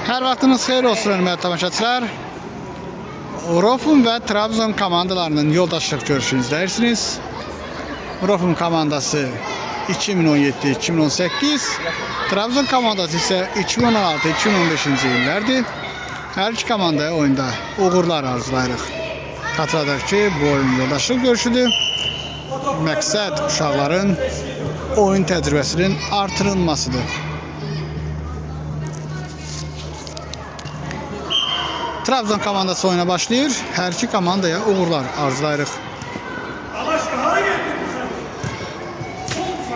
Her vaktiniz xeyir olsun hörmətli tamaşaçılar. Rofum ve Trabzon komandalarının yoldaşlık görüşünü izlersiniz. Rofum komandası 2017-2018, Trabzon komandası ise 2016-2015 illerdi. Her iki komandaya oyunda uğurlar arzulayırıq. Xatırladaq ki, bu oyun yoldaşlık görüşüdür. Məqsəd uşaqların oyun təcrübəsinin artırılmasıdır. Trabzon komandası oyuna başlayır. Her iki komandaya uğurlar arzulayırıq.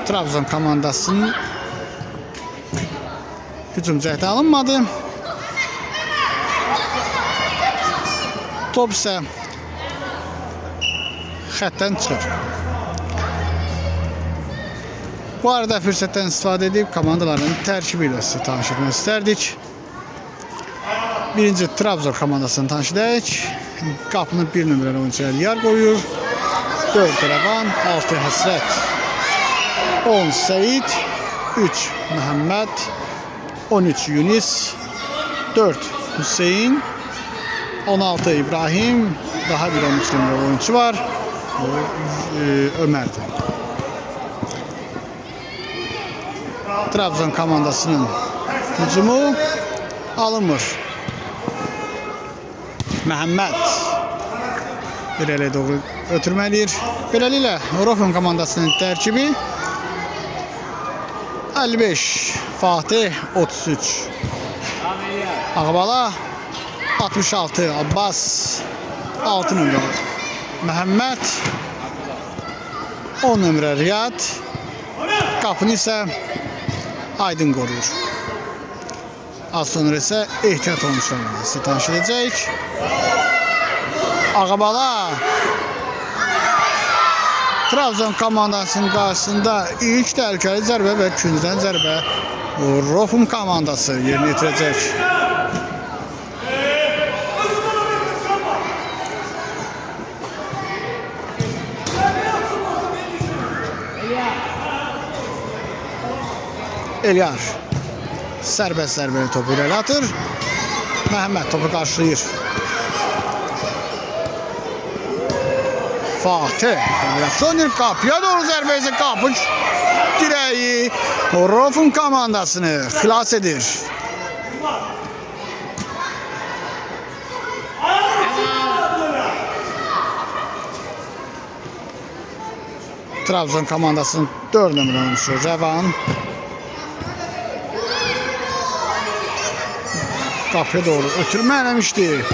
Trabzon komandasının hücum cəhdi alınmadı. Top ise xətdən çıxır. Bu arada fürsətten istifadə edib komandaların tərkibi ilə sizi tanış etmək istərdik. Birinci Trabzon komandasını tanış edək. Qapını 1 nömrəli oyuncu Əliyar qoyur. 4 Rəvan, 6 Həsrət, 10 Seyid, 3 Məhəmməd, 13 Yunis, 4 Hüseyin, 16 İbrahim, daha bir 13 nömrəli oyuncu var. Ömer'dir. Trabzon komandasının hücumu alınmır. Məhəmməd irəliyə doğru ötürməliyir. Beləliklə Rofum komandasının tərkibi 55 Fatih, 33 Ağbala, 66 Abbas, 6 nömrə Məhəmməd, 10 nömrə Riyad, qapını isə Aydın qoruyur. Az sonra ise ehtiyat oyuncularını size tanış edecek. Ağabala Trabzon komandasının karşısında ilk tehlikeli zərbə ve küncdən zərbə Rofum komandası yerini yetirecek. Elyar serbest zərbəni topu irəli atır. Məhəmməd topu qarşılayır. Fatih Yaxşonin qapıya doğru zərbə isə qapı direği Rofum komandasını xilas edir. Trabzon komandasının 4 nömrə oyuncusu Rəvan kapıya doğru ötürme eləmişdi.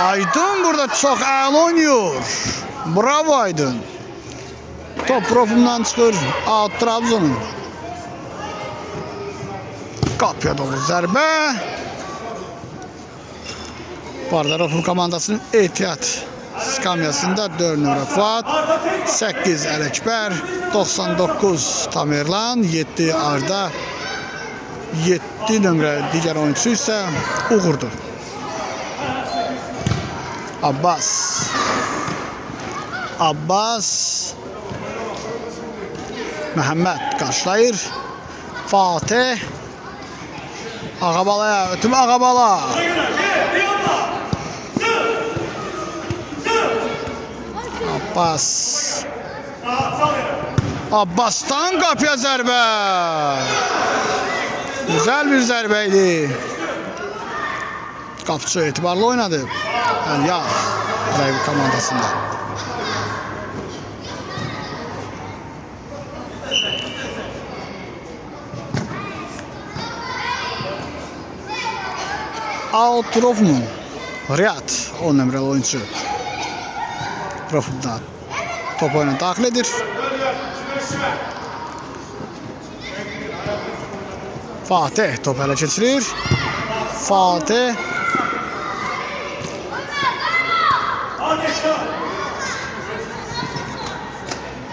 Aydın burada çok əla oynuyor. Bravo Aydın. Top Rofum'dan çıxır. Out Trabzon'un. Kapıya doğru zərbə. Bu arada Rofum komandasının ehtiyat skamyasında 4 nömrə Fuat, 8 Ələkbər, 99 Tamerlan, 7 Arda, 7 nömrə diğer oyuncusu ise Uğur'dur. Abbas Məhəmməd qarşılayır. Fatih Ağabalaya ötüm Ağabala. Abbas'tan kapıya zərbə. Güzel bir zərbəydi. Qapıçı etibarlı oynadı. Əliyar rəqib komandasında. Out Rofum. Riyad 10 nömrəli oyuncu. Rofum'da top oyuna daxil edir. Fatih top ele geçirir. Fatih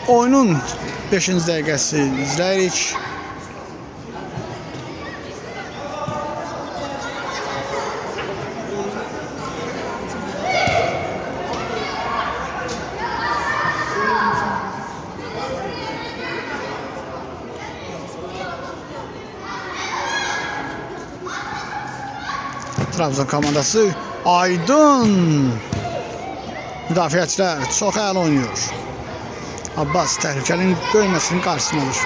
oyunun 5. dəqiqəsi izləyirik. Trabzon komandası Aydın. Müdafiəçilər çox əla oynuyor. Abbas təhlükənin böyüməsinin qarşısındadır.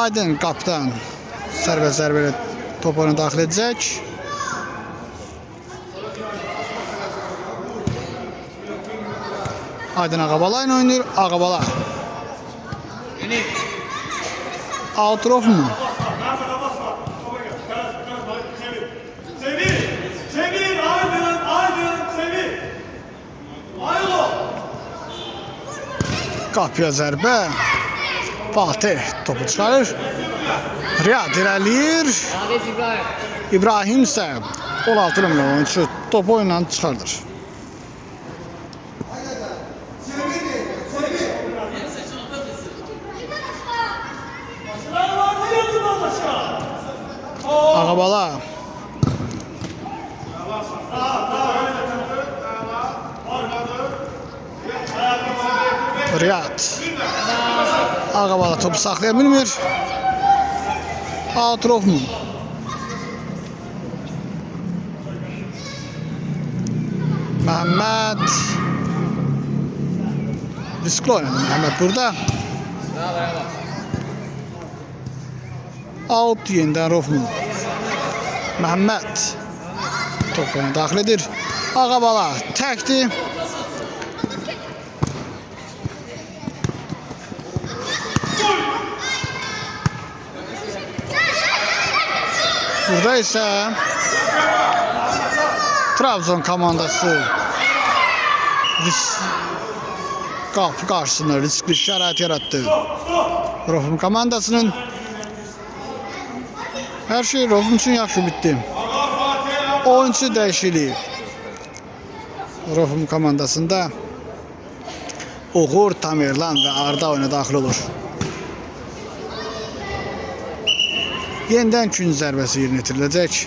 Aydın qapıdan sərbəst zərbə ilə top oyuna daxil edəcək. Aydın Ağabala ilə oynayır. Ağabala. Outrof mu? Sevil, Aydın, Sevil. Qapıya zərbə. Fatih topu çıxarır. Riyad irəliyir. İbrahim isə 16 nömrəli oyunçu topu oyundan çıxardır. Ağabala. Riyad. Ağabala topu saxlaya bilmir. Outrof mu? Məhəmməd. Riskli oynadı Məhəmməd burada. Out yenidən Rofmu. Məhəmməd top oyuna daxil edir. Ağabala təkdir. Burada isə Trabzon komandası qapı qarşısında riskli şərait yaratdı. Rofum komandasının her şey Rofum üçün yaxşı bitdi. Oyuncu dəyişikliyi Rofum komandasında Uğur, Tamerlan və Arda oyuna daxil olur. Yenidən gün zərbəsi yerinə yetiriləcək.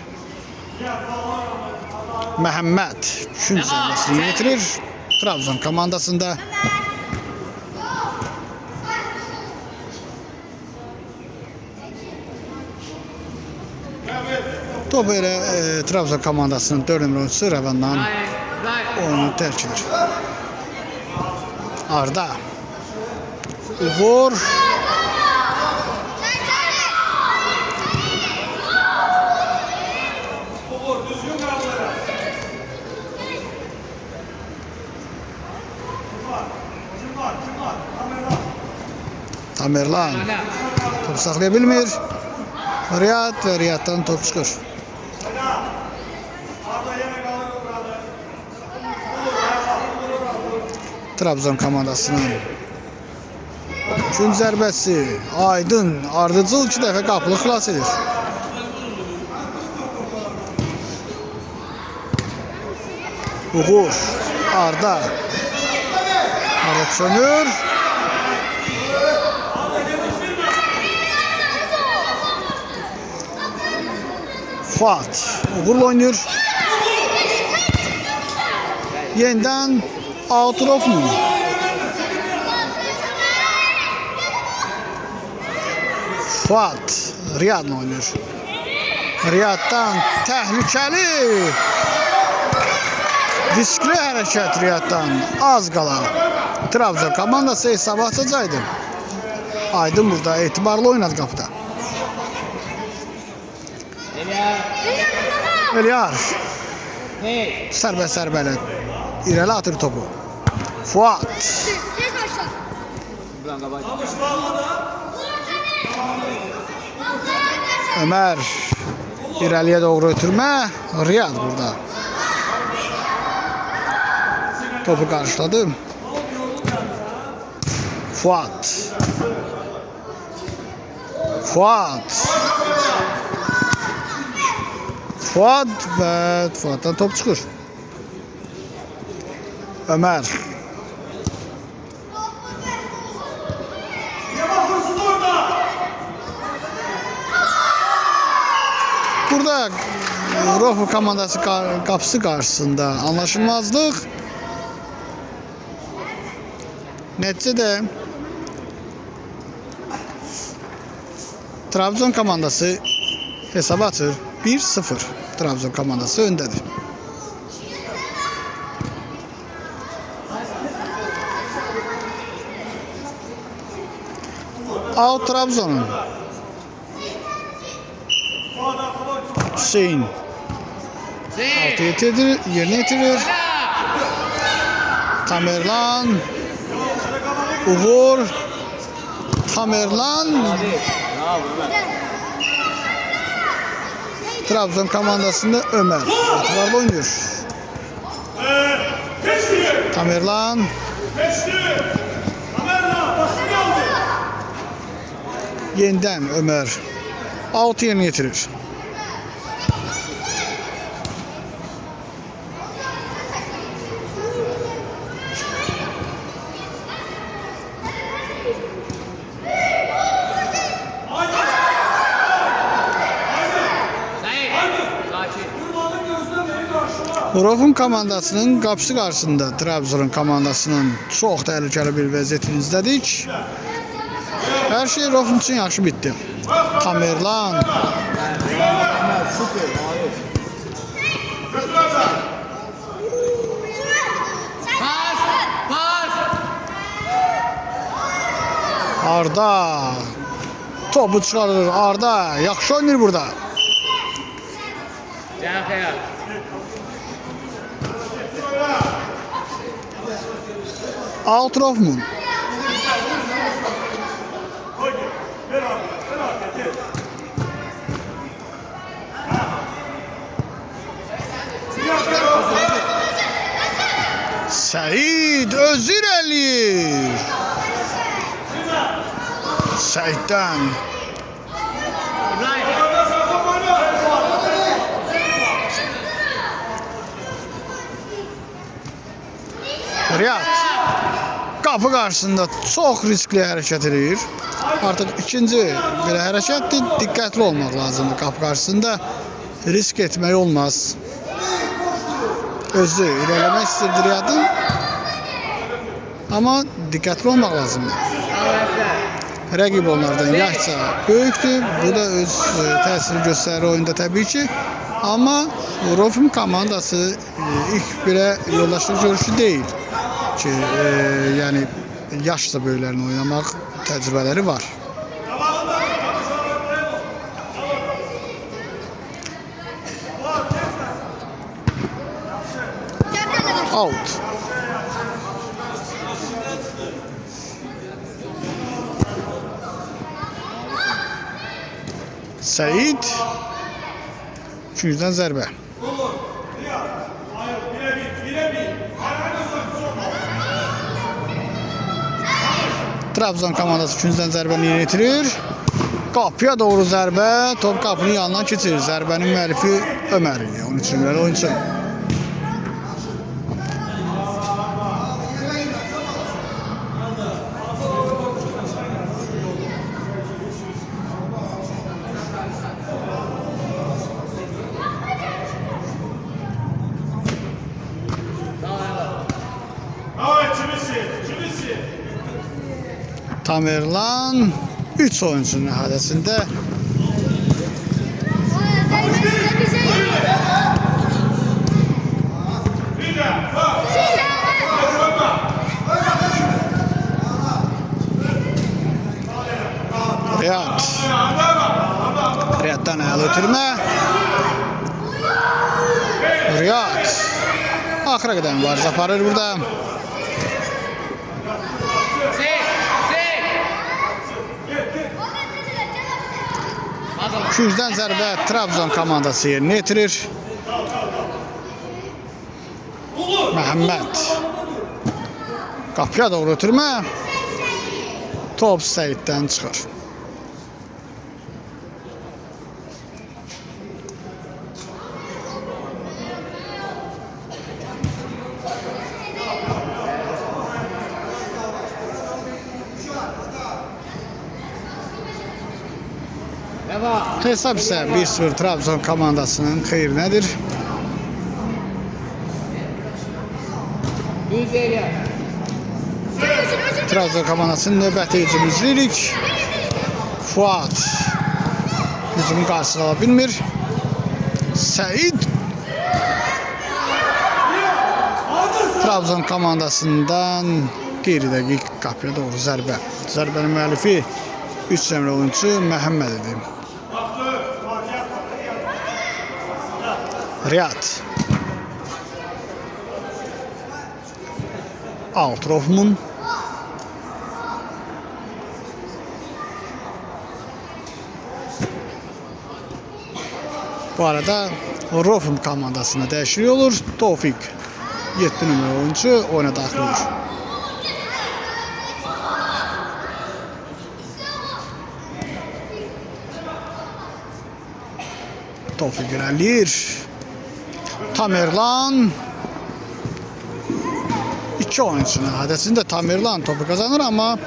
Məhəmməd gün zərbəsini yerinə yetirir. Trabzon komandasında top elə Trabzon komandasının 4 nömrə oyuncusu Rəvandan oyunu tərk edir. Arda Uğur Tamerlan top saxlaya bilmir. Riyad və Riyaddan top çıxır. Trabzon komandasının gün zərbəsi Aydın ardıcıl 2 dəfə qapını xilas edir. Uğur Arda çönür. Fuat Uğur'la oynuyor. Yeniden Outrof mu? Fuat Riyad'la oynuyor. Riyad'dan tehlikeli. Riskli hərəkət Riyad'dan az qala. Trabzon komandası hesabı açacaqdı. Aydın burada etibarlı oynadı qapıda. Eliyar sərbəli irəli atır topu. Fuat Ömer irəliyə doğru ötürmə. Riyad burada topu qarşıladı. Fuat ve Fuat'tan top çıkıyor. Ömer burada Rofum komandası kapısı karşısında anlaşılmazlık. Neticede Trabzon komandası hesabı açır. 1-0. Trabzon komandası öndedir. Out Trabzon'un. Hüseyin. Altı yerine yetirir. Tamerlan. Uğur. Tamerlan. Trabzon komandasında Ömer. Atibarlı oynuyor. Tamerlan. Yeniden Ömer. Out yerine getirir. Rofun komandasının qapısı qarşısında Trabzonun komandasının çox təhlükəli bir vəziyyətinizdədik. Hər şey Rofun üçün yaxşı bitdi. Tamerlan. Arda. Topu çıxarır Arda. Yaxşı oynayır burada. Out Rofmun. Seyid özü irəliyir. Seyiddən. Riyad. Qapı qarşısında çox riskli hərəkət edir. Artıq ikinci bir hərəkətdir. Diqqətli olmaq lazımdır qapı qarşısında. Risk etmək olmaz. Özü irələmək istəyir Riyadın. Amma diqqətli olmaq lazımdır. Rəqib onlardan yaşca böyükdür. Bu da öz təsiri göstərir oyunda təbii ki. Amma Rofun komandası ilk birə yoldaşlıq görüşü deyil. Ki, yəni yaşla böyüklərini oynamaq təcrübələri var. Out. Seyid. Üçüncüdən zərbə. Trabzon komandası üçüncüdən zərbəni yerinə yetirir. Qapıya doğru zərbə. Top qapının yanından keçir. Zərbənin müəllifi Ömər idi. 13 nömrəli oyunçu. Tamerlan 3 oyuncunun ihadəsində. Riyad. Riyaddan əl ötürmə. Riyad. Axıra qədər mübarizə aparır burada. Üçüncüdən zərbə Trabzon komandası yerinə yetirir. Məhəmməd. Qapıya doğru ötürmə. Top Seyiddən çıxır. Hesab isə 1-0 Trabzon komandasının xeyrinədir. Trabzon komandasının növbəti hücumu izləyirik. Fuat hücumun qarşısını ala bilmir. Seyit Hazırsın. Trabzon komandasından qeyri-dəqiq qapıya doğru zərbə. Zərbənin müəllifi 3 nömrəli oyunçu Məhəmməd idi. Riyad. Altrofmun. Bu arada Rofum komandasına dəyişiklik olur. Tofik 7 nömrəli oyuncu oyuna daxil olur. Tofik irəliyir. Tamerlan. İki oyuncunun hadəsində Tamerlan topu kazanır ama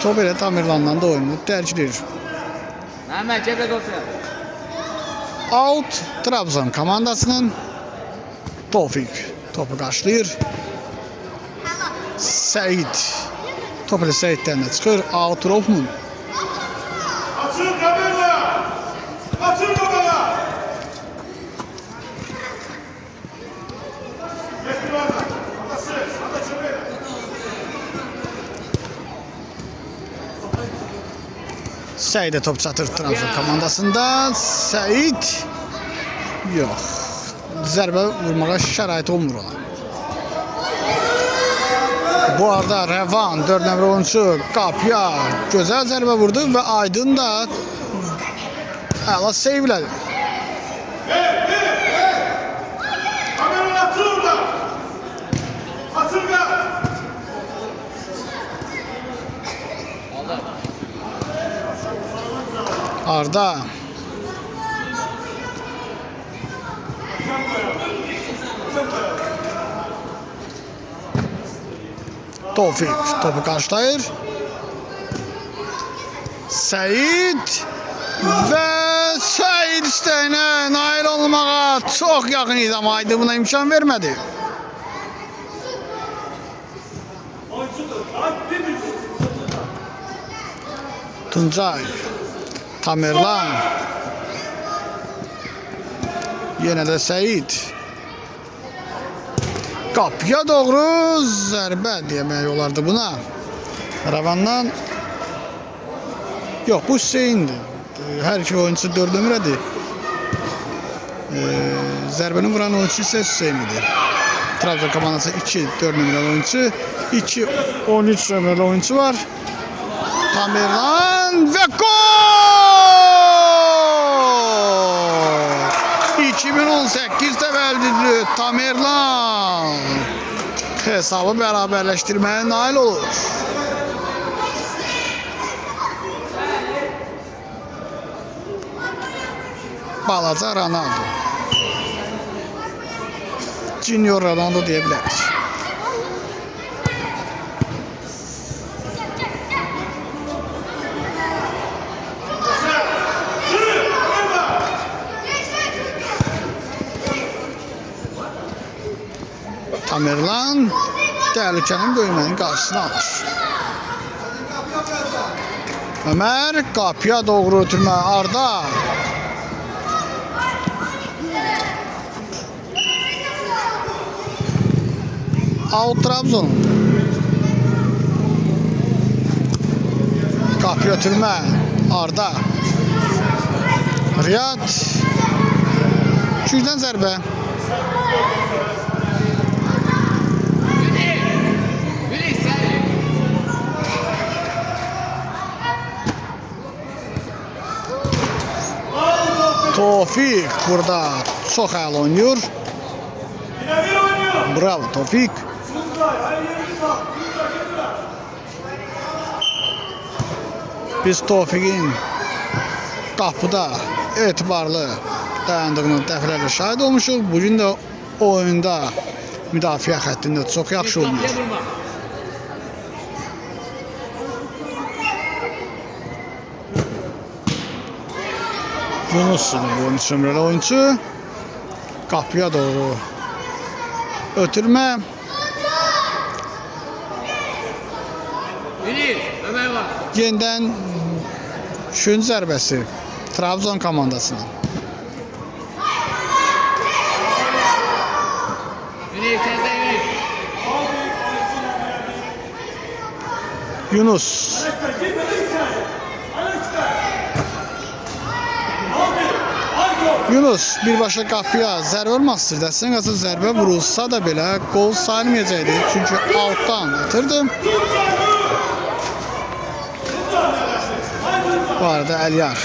top elə Tamerlan'dan da oyunu dərkilir. Mehmet cebe otur. Out Trabzon komandasının Tofik topu qarşılayır. Seyit top ilə Seyitdən də çıxır. Out Rofmun. Açın kamera. Açın kamera. Yetti var. Atası. Atası böyle. Seyit'e top çatır Trabzon komandasında. Seyit yox. Zərbə vurmağa şərait olmur ona. Bu arada Revan 4 nömrə oyuncu qapıya gözəl zərbə vurdu və Aydın da əla seyvlədi. Kamera atın orada. Atın da. Arda Tofik topu karşılayır. Seyit ve Seyit istəyinə nail olmağa çok yakın idi ama Aydın buna imkan vermedi. Oyuncudur. Hadi bir. Tuncay Tamerlan yine de Seyit kapıya doğru zərbə demək olardı buna. Ravandan yok bu Hüseyin'di. Her iki oyuncu 4 nömrədir. Zərbəni vuran oyuncu ise Hüseyin idi. Trabzon komandası 2 4 nömrəli oyuncu, 2 13 nömrəli oyuncu var. Tamerlan ve gol! 2018 təvəllüdlü Tamerlan hesabı beraberleştirmeye nail olur. Balaca Ronaldo. Junior Ronaldo diyebiliriz. Tamerlan təhlükənin böyümənin qarşısını alır. Ömer kapıya doğru ötürmə Arda. Out Trabzon. Kapıya ötürmə Arda. Riyad. Gücdən zərbə. Tofik burada çok əla oynuyor. Birebir oynuyor. Bravo Tofik. Tuncay. Hayır yerini kal. Tuncay getir. Biz Tofik'in qapıda etibarlı dayandığını dəfələrlə şahid olmuşuq. Bugün də oyunda müdafiə xəttində çox yaxşı oynuyor. Yunus bu 13 nömrəli oyuncu kapıya doğru ötürmə. Ömer var. Yenidən şün zərbəsi Trabzon komandasının. Yürek tezden yürek. Yunus. Yunus birbaşa qapıya zərbə vurmaq istəyirdi. Əslində qazı zərbə vurulsa da belə qol sayılmayacaqdı. Çünki altdan atırdı. Bu arada Əliyar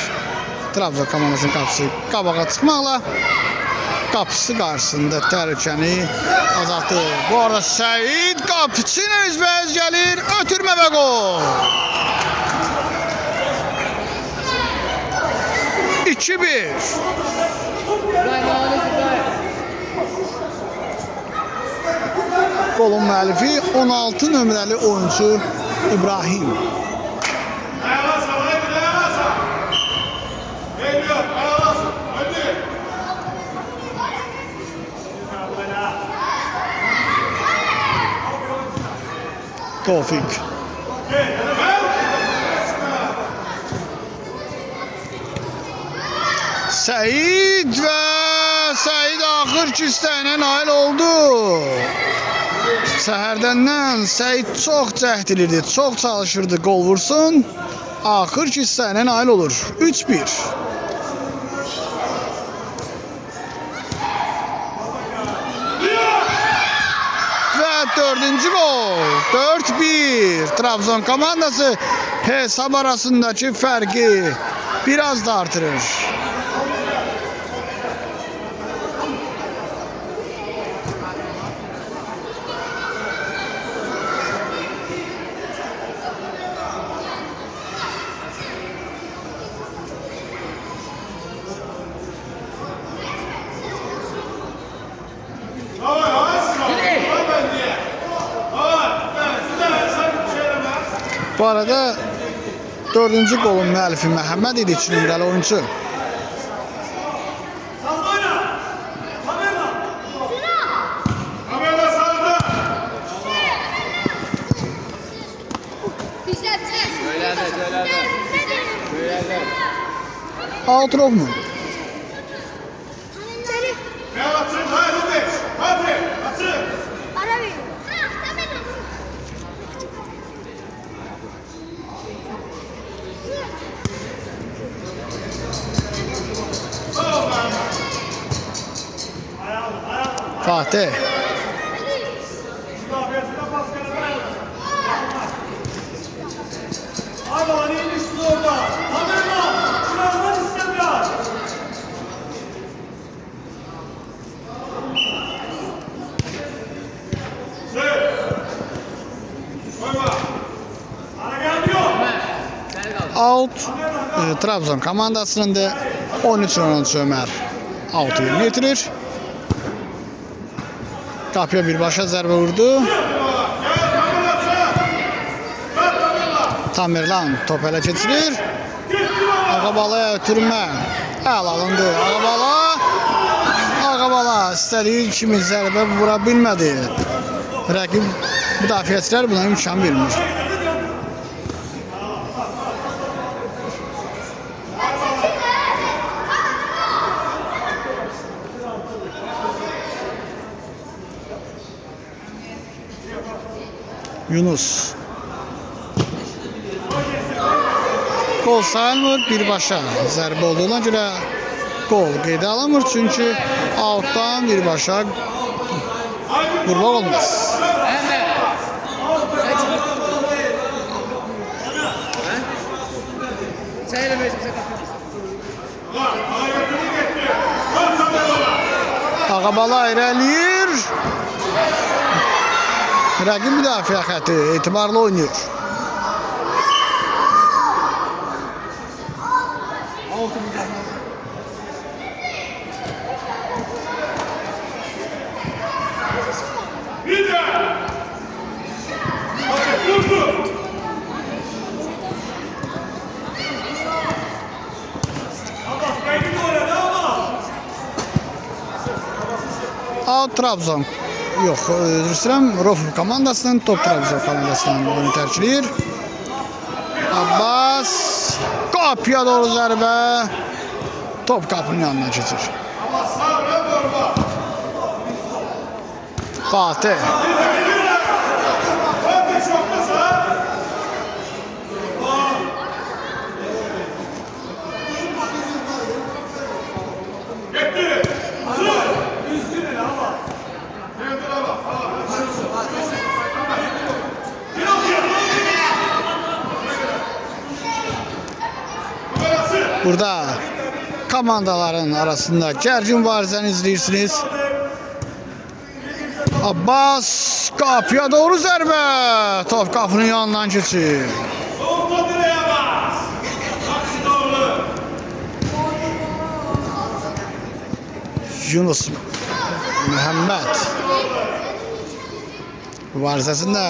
Trabzon komandasının qapısı qabağa çıxmaqla qapısı qarşısında təhlükəni azaltdı. Bu arada Səid qapıçı ilə üzbəüz gəlir. Ötürmə və qol. 2-1. Qolun müəllifi 16 nömrəli oyuncu İbrahim. Tevfik. Səid və Səid axır ki istəyinə nail oldu. Səhərdəndən Səid çox cəhd edirdi, çox çalışırdı qol vursun. Axır ki istəyinə nail olur. 3-1. Və dördüncü gol. 4-1. Trabzon komandası hesab arasındaki fərqi biraz da artırır. Bu arada dördüncü golun müəllifi Məhəmməd idi, 3 nömrəli oyuncu. Altrov mu? Fatih. Out Trabzon komandasının da 13 oyuncu Ömer 6'yı getirir. Kapıya birbaşa zərbə vurdu. Tamerlan top ələ keçirir. Ağabalaya ötürmə. Əl alındı. Ağabala istədiyi kimi zərbə vura bilmədi. Rəqib müdafiəçilər buna imkan vermir. Yunus. Gol sayılmır, birbaşa zərbə olduğuna görə gol qeydə alınmır. Çünki altdan birbaşa vurmaq olmaz. Ağabala irəliyir. Rəqib müdafiə xətti etibarlı oynayır. Out Trabzon. Yox, üzrəm Rofl komandasının top Trabzon komandasının oyunu tərkiləyir. Abbas qapıya doğru zərbə. Top qapının yanına keçir. Fatih. Hadi şokmasa. Gitti. Hazır. Düzgün ele ama. Evet ama. Bir okuyor. Kamerası. Burada komandaların arasında gərgin mübarizəni izləyirsiniz. Abbas qapıya doğru zərbə. Top qapının yanından keçir. Orta direğe bas. Aksi doğru. Yunus Məhəmməd mübarizəsində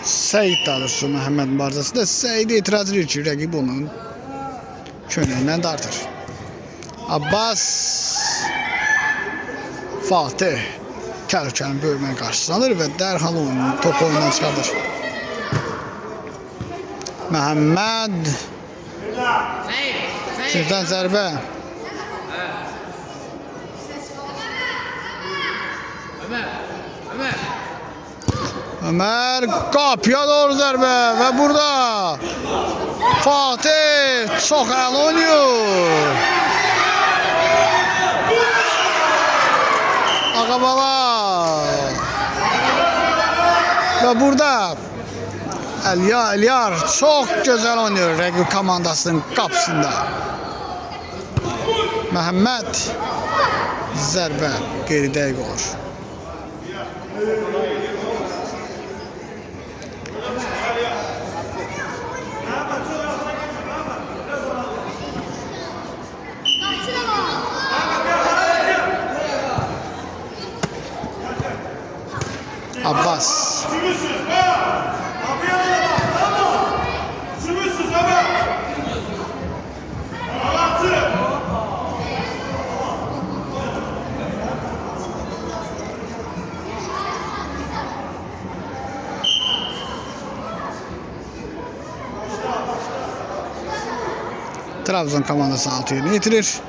Seyid dalırsın Məhəmməd mübarizəsində Seyid etiraz edir ki, rəqib onun könlündən dartır. Abbas Fatih təhlükənin böyümən qarşısını alır və dərhal oyunu top oyundan çıxardır. Məhəmməd sizdən zərbə. Ömer qapıya doğru zərbə və burada Fatih çox əla oynuyor. Ağabala və burada Əliyar çox gözəl oynuyor rəqib komandasının qapısında. Məhəmməd zərbə qeyri-dəqiq olur. Abbas Sümüksüz ha. Kapıya da bak. Tamam. Sümüksüz ama. Anlattı. Trabzon komandası 6 yerini yitirir.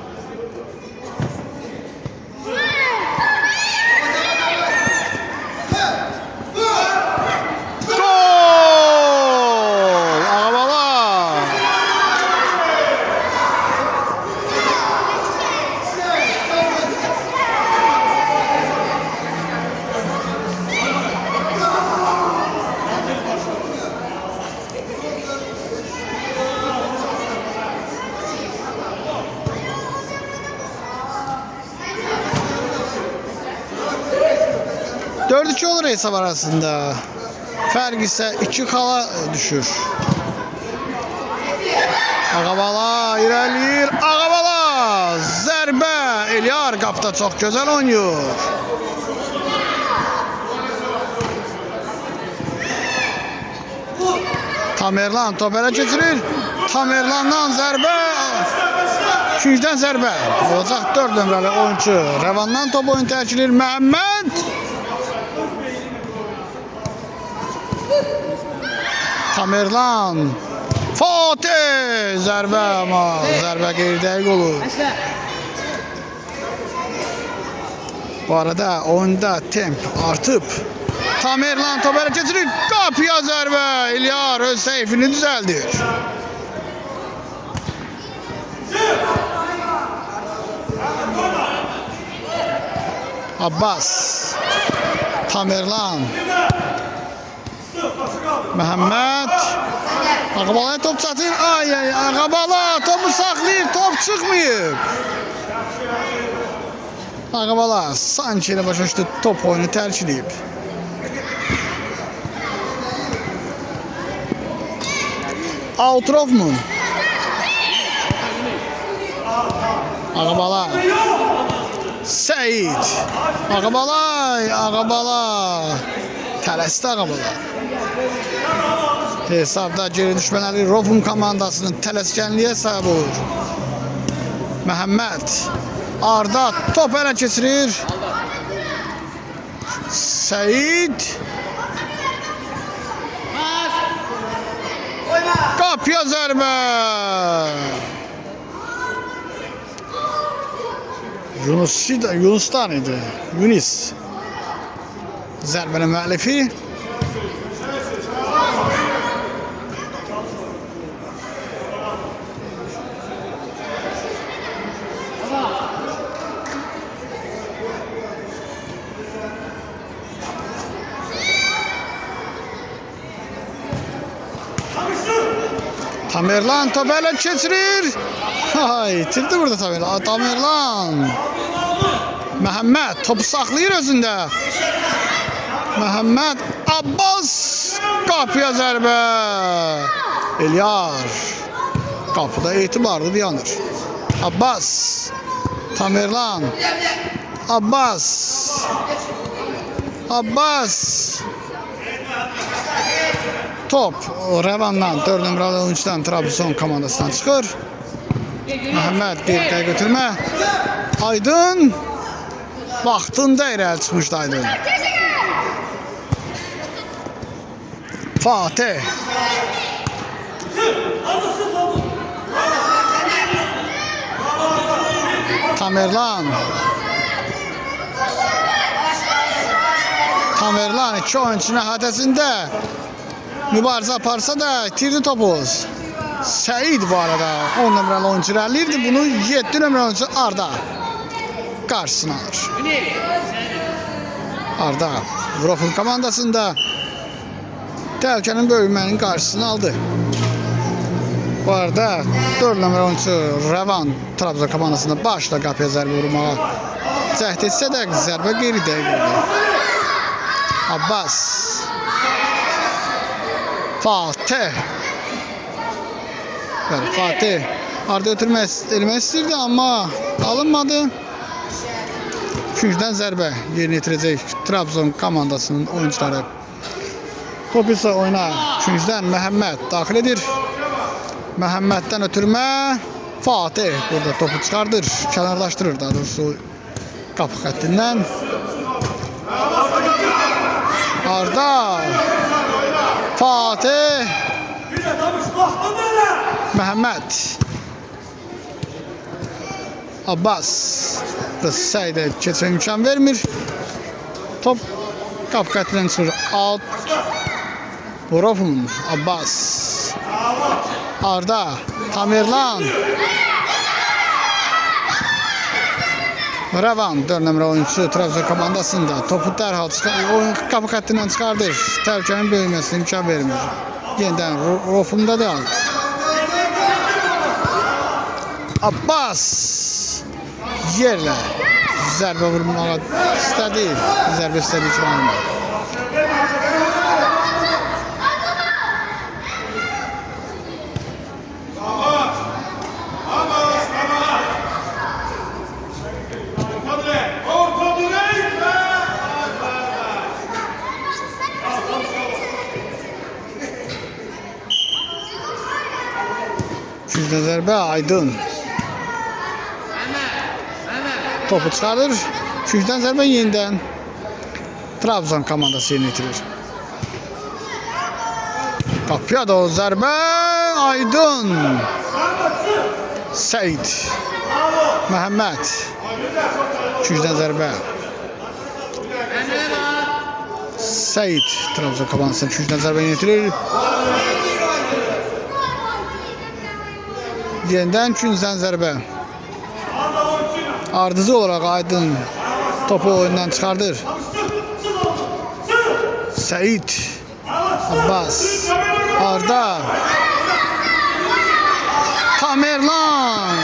Gol! Ağabala! Dördü 2 olur hesap arasında. Fərq isə 2 xala düşür. Ağabala irəliyir. Ağabala zərbə. Eliyar qapıda çox gözəl oynuyor. Tamerlan top ələ keçirir. Tamerlandan zərbə. Üçüncüdən zərbə. Olacaq 4 nömrəli oyuncu. Rəvandan top oyun tərkilir. Məhəmməd. Tamerlan. Fatih. Zərbə amma. Zərbə qeyri-dəqiq olur. Bu arada oyunda temp artıb. Tamerlan top ələ keçirir. Qapıya zərbə. İlyar öz seyfini düzəldir. Abbas. Tamerlan. Məhəmməd. Ağabalaya top çatır. Ay ay Ağabala topu saxlayır. Top çıxmayıb. Ağabala sanki elə başa düşdü top oyunu tərk edib. Outrofmun. Ağabala. Seyid. Ağabala. Tələsdi Ağabala. Hesabda geri düşmələri Rofum komandasının tələskənliyə səbəb olur. Məhəmməd. Arda top ələ keçirir. Seyid. Qapıya zərbə. Yunus'tan idi. Yunis. Zərbənin müəllifi Tamerlan topu ele geçirir. Hay, itirdi burada Tamerlan. Tamerlan. Məhəmməd topu saxlayır özündə. Məhəmməd Abbas qapıya zərbə. Elyar. Qapıda etibarlı dayanır. Abbas. Tamerlan. Abbas. Abbas. Top Revandan 4 numaralı oyuncudan Trabzon komandasından çıxır. Məhəmməd geriyə götürmə. Aydın vaxtında irəli çıxmışdı Aydın. Fatih. Tamerlan. Tamerlan iki oyuncunun hadəsində mübarizə aparsa da itirdi topu. Səid bu arada 10 nömrəli oyuncu irəliləyirdi. Bunu 7 nömrəli oyuncu Arda qarşısına alır. Arda Vrofun komandasında təhlükənin böyümənin qarşısını aldı. Bu arada 4 nömrəli oyuncu Revan Trabzon komandasında başla qapıya zərbə vurmağa cəhd etsə də zərbə geri dəqiq oldu. Abbas. Fatih. Yani Fatih Arda elmək istəyirdi amma alınmadı. Üçüncüdən zərbə yerinə yetirəcək Trabzon komandasının oyuncuları. Top isə oyuna üçüncüdən Məhəmməd daxil edir. Məhəmməddən ötürmə Fatih burada topu çıxardır, kənarlaşdırır daha doğrusu qapı xəttindən. Arda. Fatih. Məhəmməd. Abbas. Səydə keçmə imkan vermir. Top qapı xəttindən çıxır. Out. Vrofun. Abbas. Arda. Tamerlan. Revan 4 nömrə oyuncusu Trabzon komandasında topu dərhal oyun qapı xəttindən çıxardır. Təhlükənin böyüməsinə imkan vermir. Yenidən Vrofunda da aldı. Abbas yerlə zərbə vurmağa istədi. Zərbə istədi ki, alınmadı. Üçüncüdən zərbə Aydın. Topu çıxarır. Üçüncüdən zərbə yenidən Trabzon komandası yerinə yetirir. Qapıya da o zərbə Aydın. Səid. Məhəmməd. Üçüncüdən zərbə. Səid Trabzon komandasının üçüncüdən zərbə yerinə yetirir. Yenidən üçüncüdən zərbə. Ardıcı olarak Aydın topu oyundan çıxardır. Səid. Abbas. Arda. Tamerlan.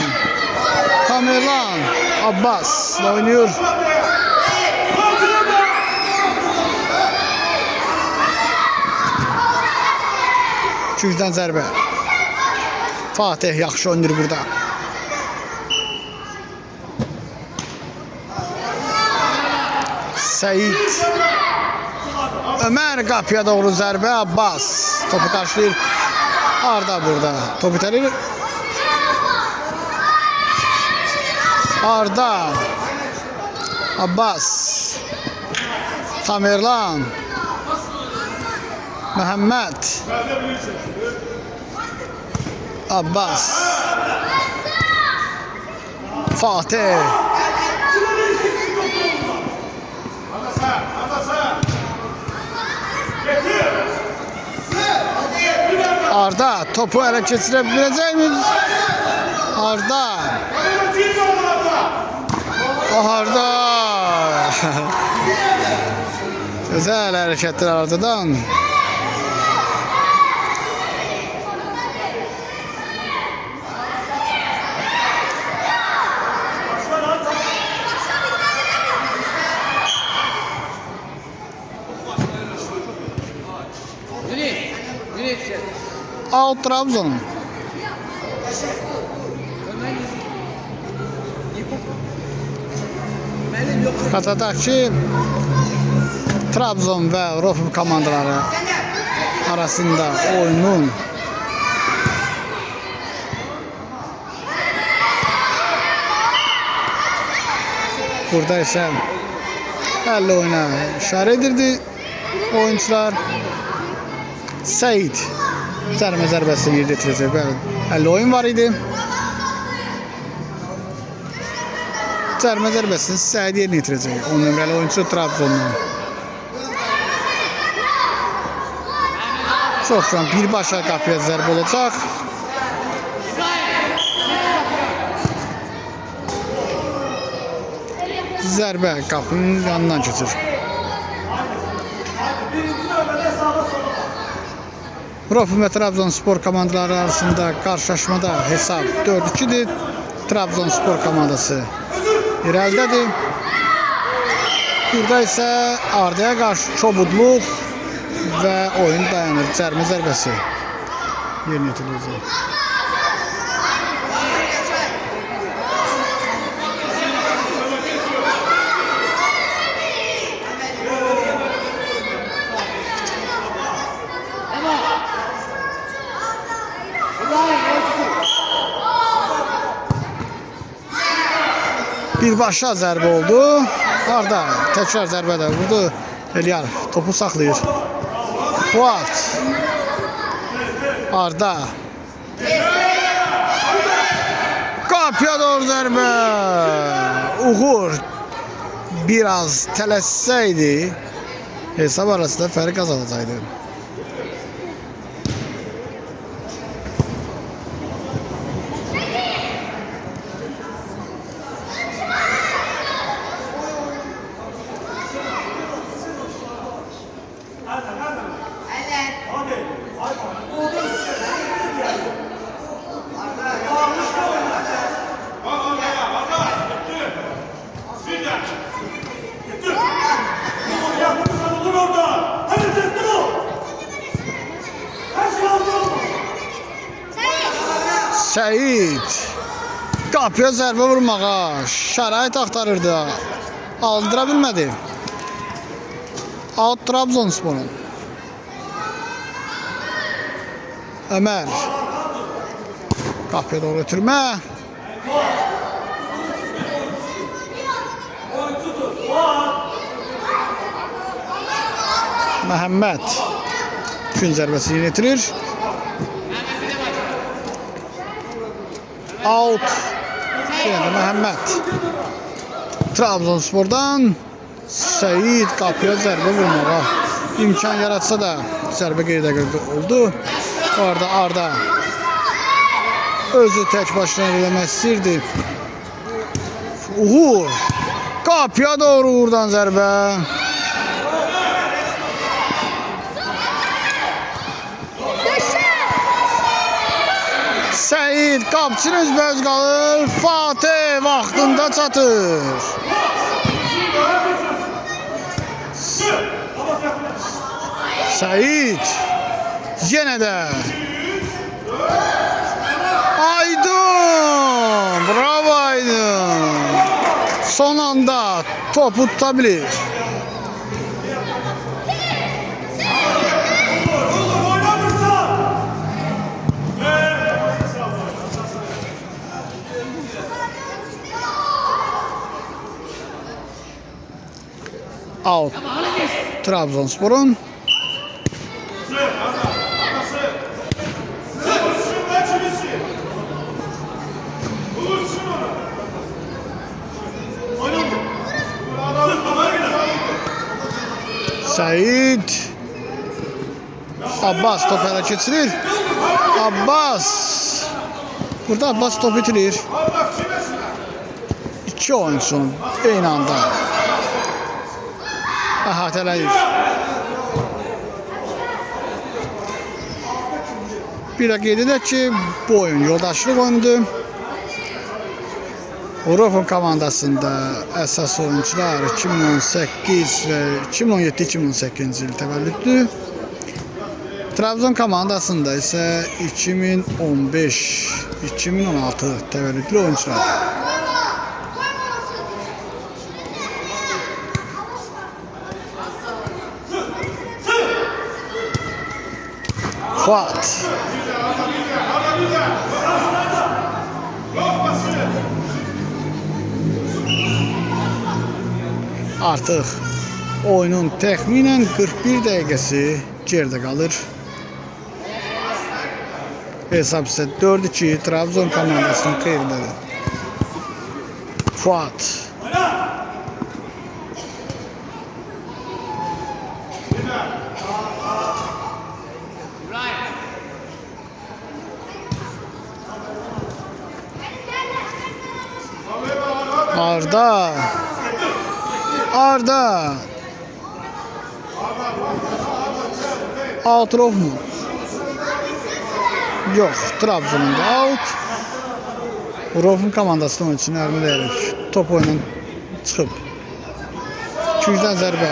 Tamerlan. Abbas oynuyor. Üçüncüdən zərbə. Fatih yaxşı oynayır burada. Səid. Ömer qapıya doğru zərbə. Abbas topu qarşılayır. Arda burada topu itəlir. Arda. Abbas. Tamerlan. Məhəmməd. Abbas. Fatih. Arda topu ele geçirebilecek mi? Arda. Arda. Güzel hareketler Arda'dan. Yürü. Out Trabzon'un. Xatırladaq ki, Trabzon və Rofim komandaları arasında oyunun burada isə 50 oyuna işarə edirdi oyuncular. Seyid zərbəsini yerdə yetirəcək. 50 oyun var idi. Zərbəsini Seyid yerinə yetirəcək. 10 nömrəli oyuncu Trabzon'dan. Çox şu an birbaşa qapıya zərbə olacaq. Zərbə qapının yanından keçir. Rofim və Trabzonspor komandaları arasında qarşılaşmada hesab 4-2'dir. Trabzonspor komandası irəlidədir. Burada isə Arda'ya qarşı çobudluq və oyun dayanır. Cərmə zərbəsi yerinə yetiriləcək. Birbaşa zərbə oldu. Arda təkrar zərbə də vurdu. Eliyar topu saxlayır. Fuat. Arda. Qapıya doğru zərbə. Uğur biraz tələssəydi hesab arasında fərq azalacaqdı. Seyid qapıya zərbə vurmağa şərait axtarırdı. Aldıra bilmədi. Out Trabzonspor'un. Ömer qapıya doğru ötürmə. Məhəmməd gün zərbəsini yetirir. Out. Yine de Məhəmməd. Trabzonspor'dan Seyid qapıya zərbə vurmağa imkan yaratsa da zərbə qeydə oldu. Orada Arda özü tək başına eləmək istəyirdi. Uğur qapıya doğru Uğurdan zərbə. Seyid qapçının üzbəüz qalır. Fatih vaxtında çatır. Seyid yenə də Aydın. Bravo Aydın. Son anda topu tutabilir. Out Trabzonspor'un. Seyid Abbas top ele keçirir. Abbas. Burada Abbas top itirir. İki oyuncusun eyni anda əhatələyir. Bir də qeyd edək ki, bu oyun yoldaşlıq oyunudur. Orofon komandasında əsas oyuncular 2018 və 2017-2018-ci il təvəllüddür. Trabzon komandasında isə 2015-2016 təvəllüdlü oyuncular. Fuat. Artıq oyunun təxminən 41 dəqiqəsi geridə qalır. Hesab isə 4-2 Trabzon komandasının xeyrinədir. Fuat. Arda. Arda. Out mu? Yok. Trabzon'un da out. Urof'un komandasının için Ermin Erik top oyunun çıkıp 200'den zərbə.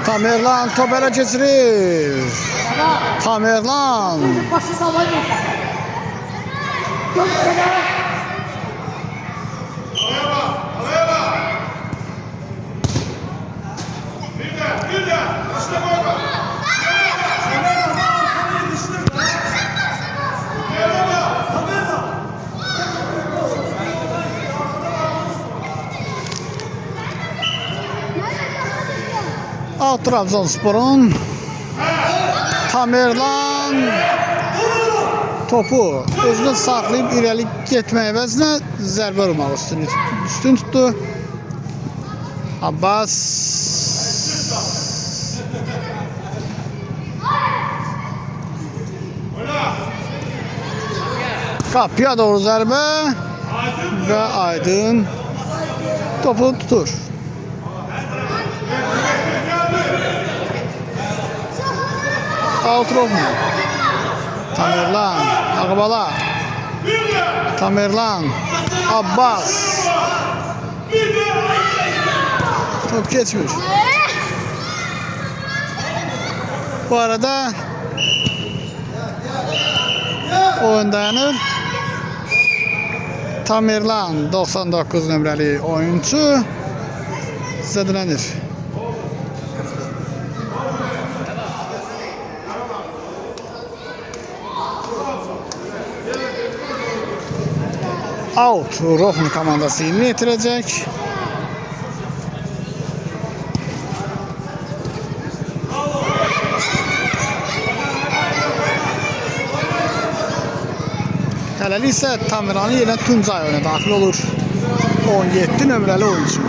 Tamerlan top ele keçirir. Tamerlan. Başı sağlam yeter. Göksene. Bir de. İşte koy bak. Out Trabzonspor'un Tamerlan topu özünü saxlayıb irəli getmək əvəzinə zərbə vurmaq üstün tutdu. Abbas. Qapıya doğru zərbə və Aydın topu tutur. Outrof mu? Tamerlan, Ağbala. Tamerlan, Abbas. Top geçmiş. Bu arada oyun dayanır. Tamerlan 99 nömrəli oyuncu zədələnir. Out Urof'un komandası yeni yetirecek. Hələlik isə Tamerlanın yerinə Tuncay oyuna daxil olur. 17 nömrəli oyuncu.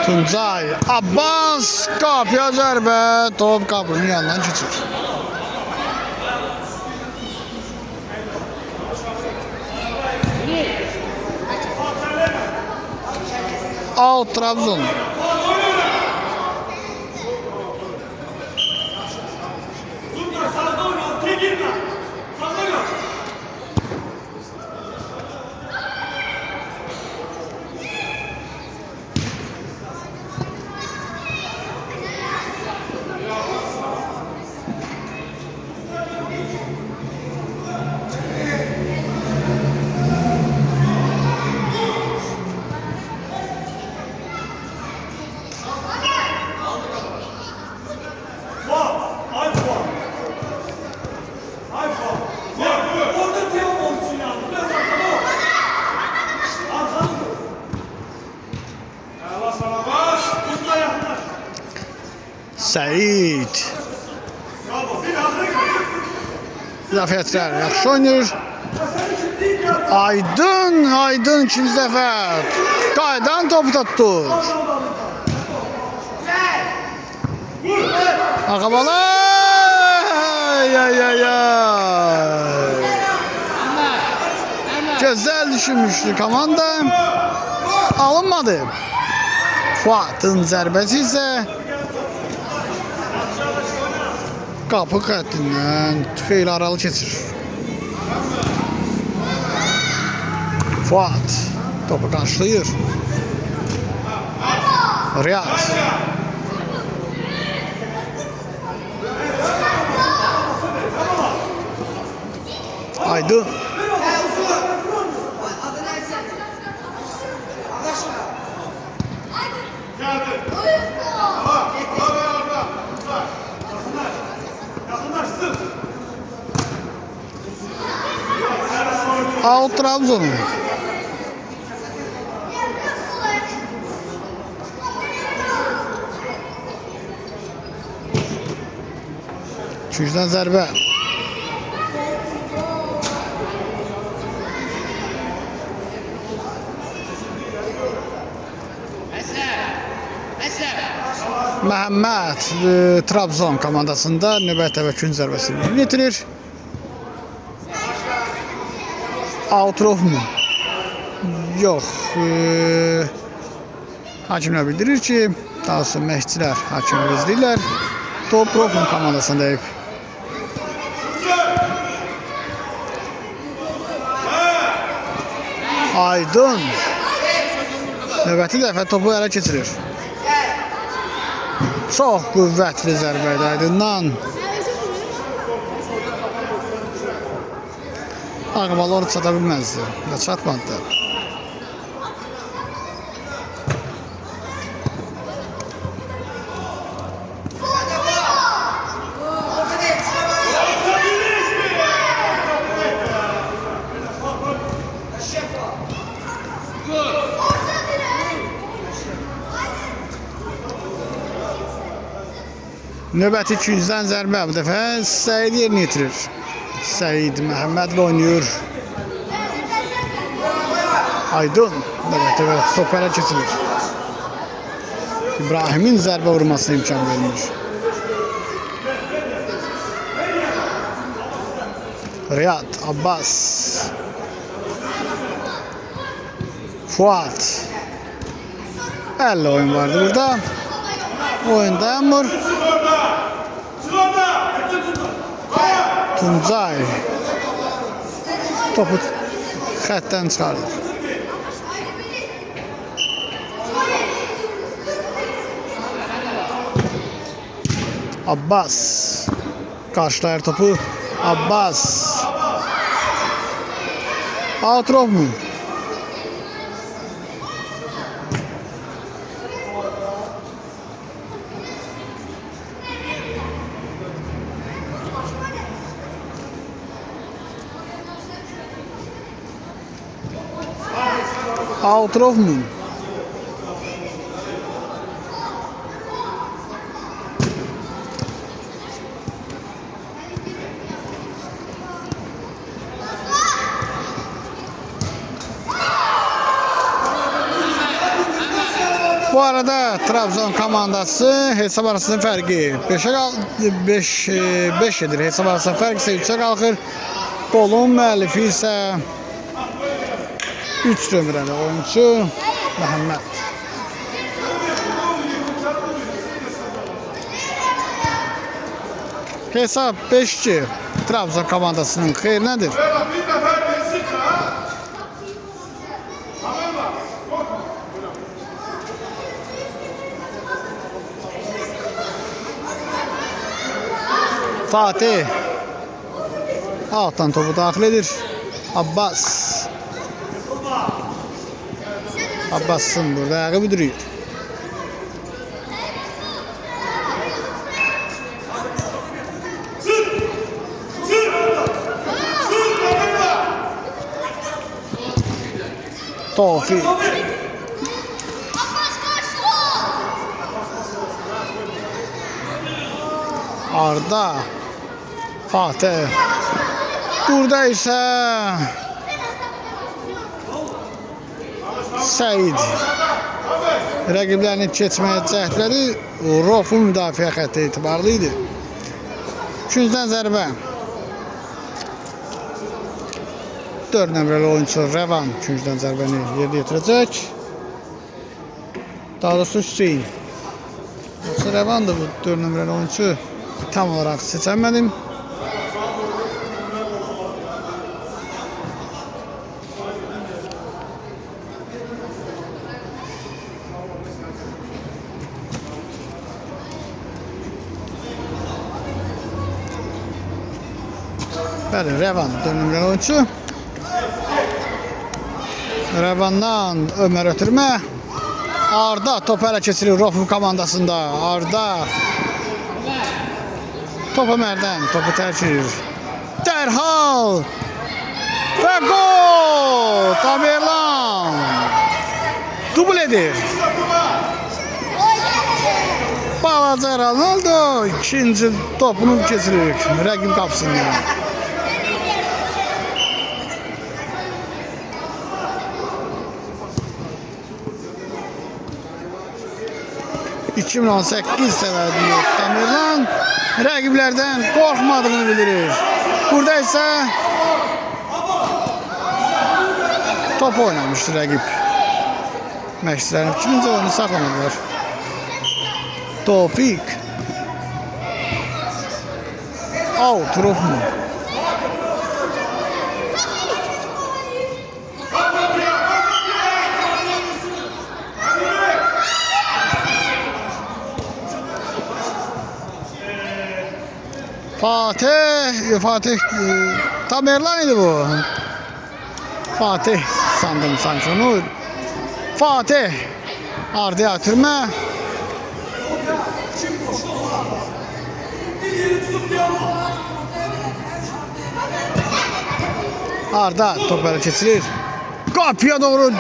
Tuncay, Abbas, kapıya zərbə, top qapının yanından keçir. Out Trabzon. Bunlar sağda oynuyor. Tek girme. Sağda oynuyor. Səyid. Zəfətlər yaxşı oynayır. Aydın ikinci dəfə. Qaydan topu da tutur. Ağabala. Gözəl düşünmüşdü komanda. Alınmadı. Fuat'ın zərbəsi isə qapı xəttindən xeyli aralı keçir. Fuat topu qarşılayır. Riyad. Aydın. Out Trabzon'un. Üçüncüdən zərbə. Məhəmməd Trabzon komandasında növbəti və ikinci zərbəsini yetirir. Outrof mu? Yox. Hakimlər bildirir ki, daha sonra məşqçilər hakimlər izləyirlər. Top Profun komandasındayıb. Aydın növbəti dəfə topu ələ keçirir. Çox qüvvətli zərbə idi Aydından. Ağabala onu çata bilməzdi və çatmadı. Növbəti ikinciden zərbə bu dəfə Səyid yerini yetirir. Səyid Məhəmmədlə oynayır. Aydın növbəti və top ələ keçirir. İbrahimin zərbə vurmasına imkan verilmiş. Riyad, Abbas, Fuat. 50 oyun vardı burada. Oyun dayanmır. Tuncay topu xəttdən çıxarır. Abbas qarşılayır topu. Abbas Outrof mu? Outrof mu? Bu arada Trabzon komandası hesab arasının fərqi 5 edir. Hesab arasının fərqi isə 3'ə qalxır. Golun müəllifi isə 3 nömrəli oyuncu Məhəmməd. Hesab 5-2 Trabzon komandasının xeyrinədir. Böyle bir nefer gelsin ha. Tamam mı? Fatih alttan topu daxil edir. Abbas. Abbas'ın burada ayağı büdürüyor. Tevfik. Arda. Fatih. Burada ise Seyid. Rəqiblərini keçməyə cəhdləri Rofun müdafiə xətti etibarlı idi. 200-dən zərbə. 4 nömrəli oyuncu Rəvan 200-dən zərbəni yerdə yetirəcək. Daha doğrusu Hüseyin. Yoxsa Rəvandır bu 4 nömrəli oyuncu. Tam olaraq seçəmədim. Bəli, Rəvan 4 nömrəli oyuncu. Rəvandan Ömər ötürmə. Arda top ələ keçirir Rofun komandasında. Arda top Ömərdən topu tərk edir. Dərhal və gol! Tamerlan dubl edir. Balaca Ronaldo ikinci topunu keçirir rəqib qapısından. 2018 səbəbi Tamerlan rəqiblərdən qorxmadığını bildirir. Burada isə top oynamışdı rəqib. Məşqçilərin ikinci oyunu saxlamadılar. Tevfik. Out, Rofman. Fatih Tamerlan idi bu. Fatih sandım sanki onu. Fatih Arda'ya atırma. Arda topları kesilir. Kapıya doğru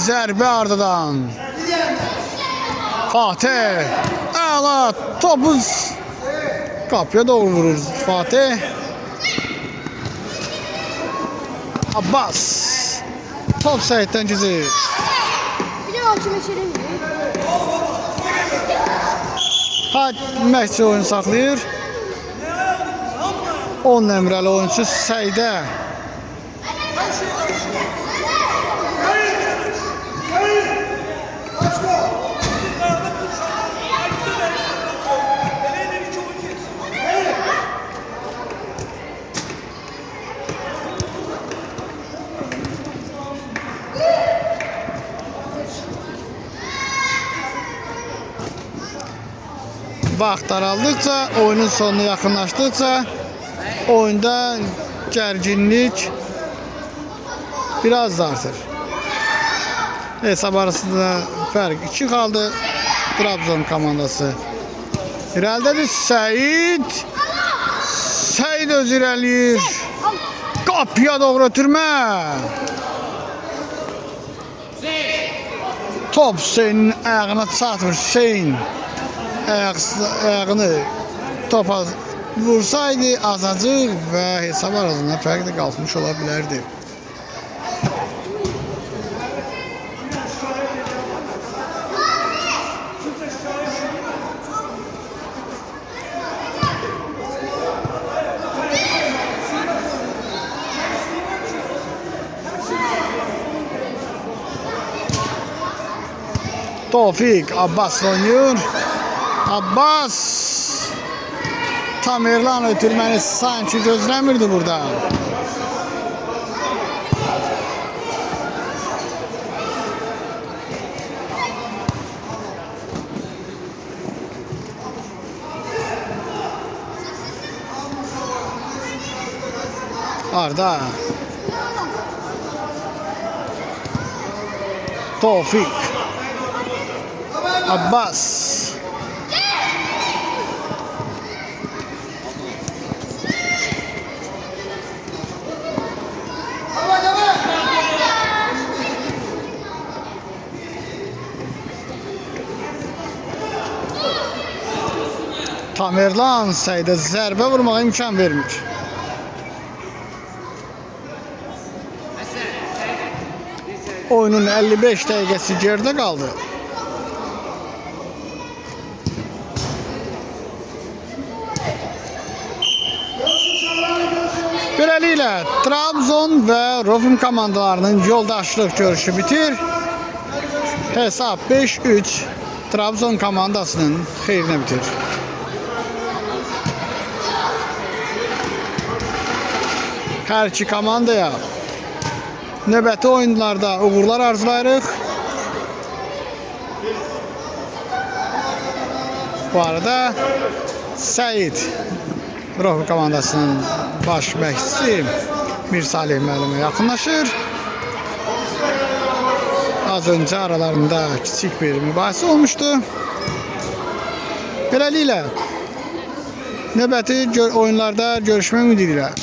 zərbə Arda'dan. Fatih əla topu kapıya doğru vurur Fatih. Abbas top Seyit'ten çizilir. Məşqçi oyunu saxlayır. 10 nömrəli oyuncu Seydə. Vaxt daraldıkça, oyunun sonuna yaxınlaşdıkça oyunda gərginlik biraz da artır. Hesab arasında fərq 2 qaldı. Trabzon komandası irəlidədir. Seyid öz irəliyir. Qapıya doğru ötürmə. Top Hüseynin ayağına çatmır. Hüseyin ayağını topa vursaydı azacıq və hesab arasında fərq də qalxmış ola bilərdi. Tevfik Abbas oynuyor. Abbas Tamerlan ötürməni sanki gözləmirdi burada. Arda. Tofik. Abbas. Tamerlan sayıda zərbə vurmağa imkan vermir. Oyunun 55 dəqiqəsi geride qaldı. Beləliklə Trabzon və Rofim komandalarının yoldaşlıq görüşü bitir. Hesab 5-3 Trabzon komandasının xeyrinə bitir. Hər iki komandaya növbəti oyunlarda uğurlar arzulayırıq. Bu arada Səid Rofim komandasının baş məşqçisi Mir Salih müəllimə yaxınlaşır. Az öncə aralarında kiçik bir mübahisə olmuşdu. Beləliklə növbəti oyunlarda görüşmək ümidi ilə.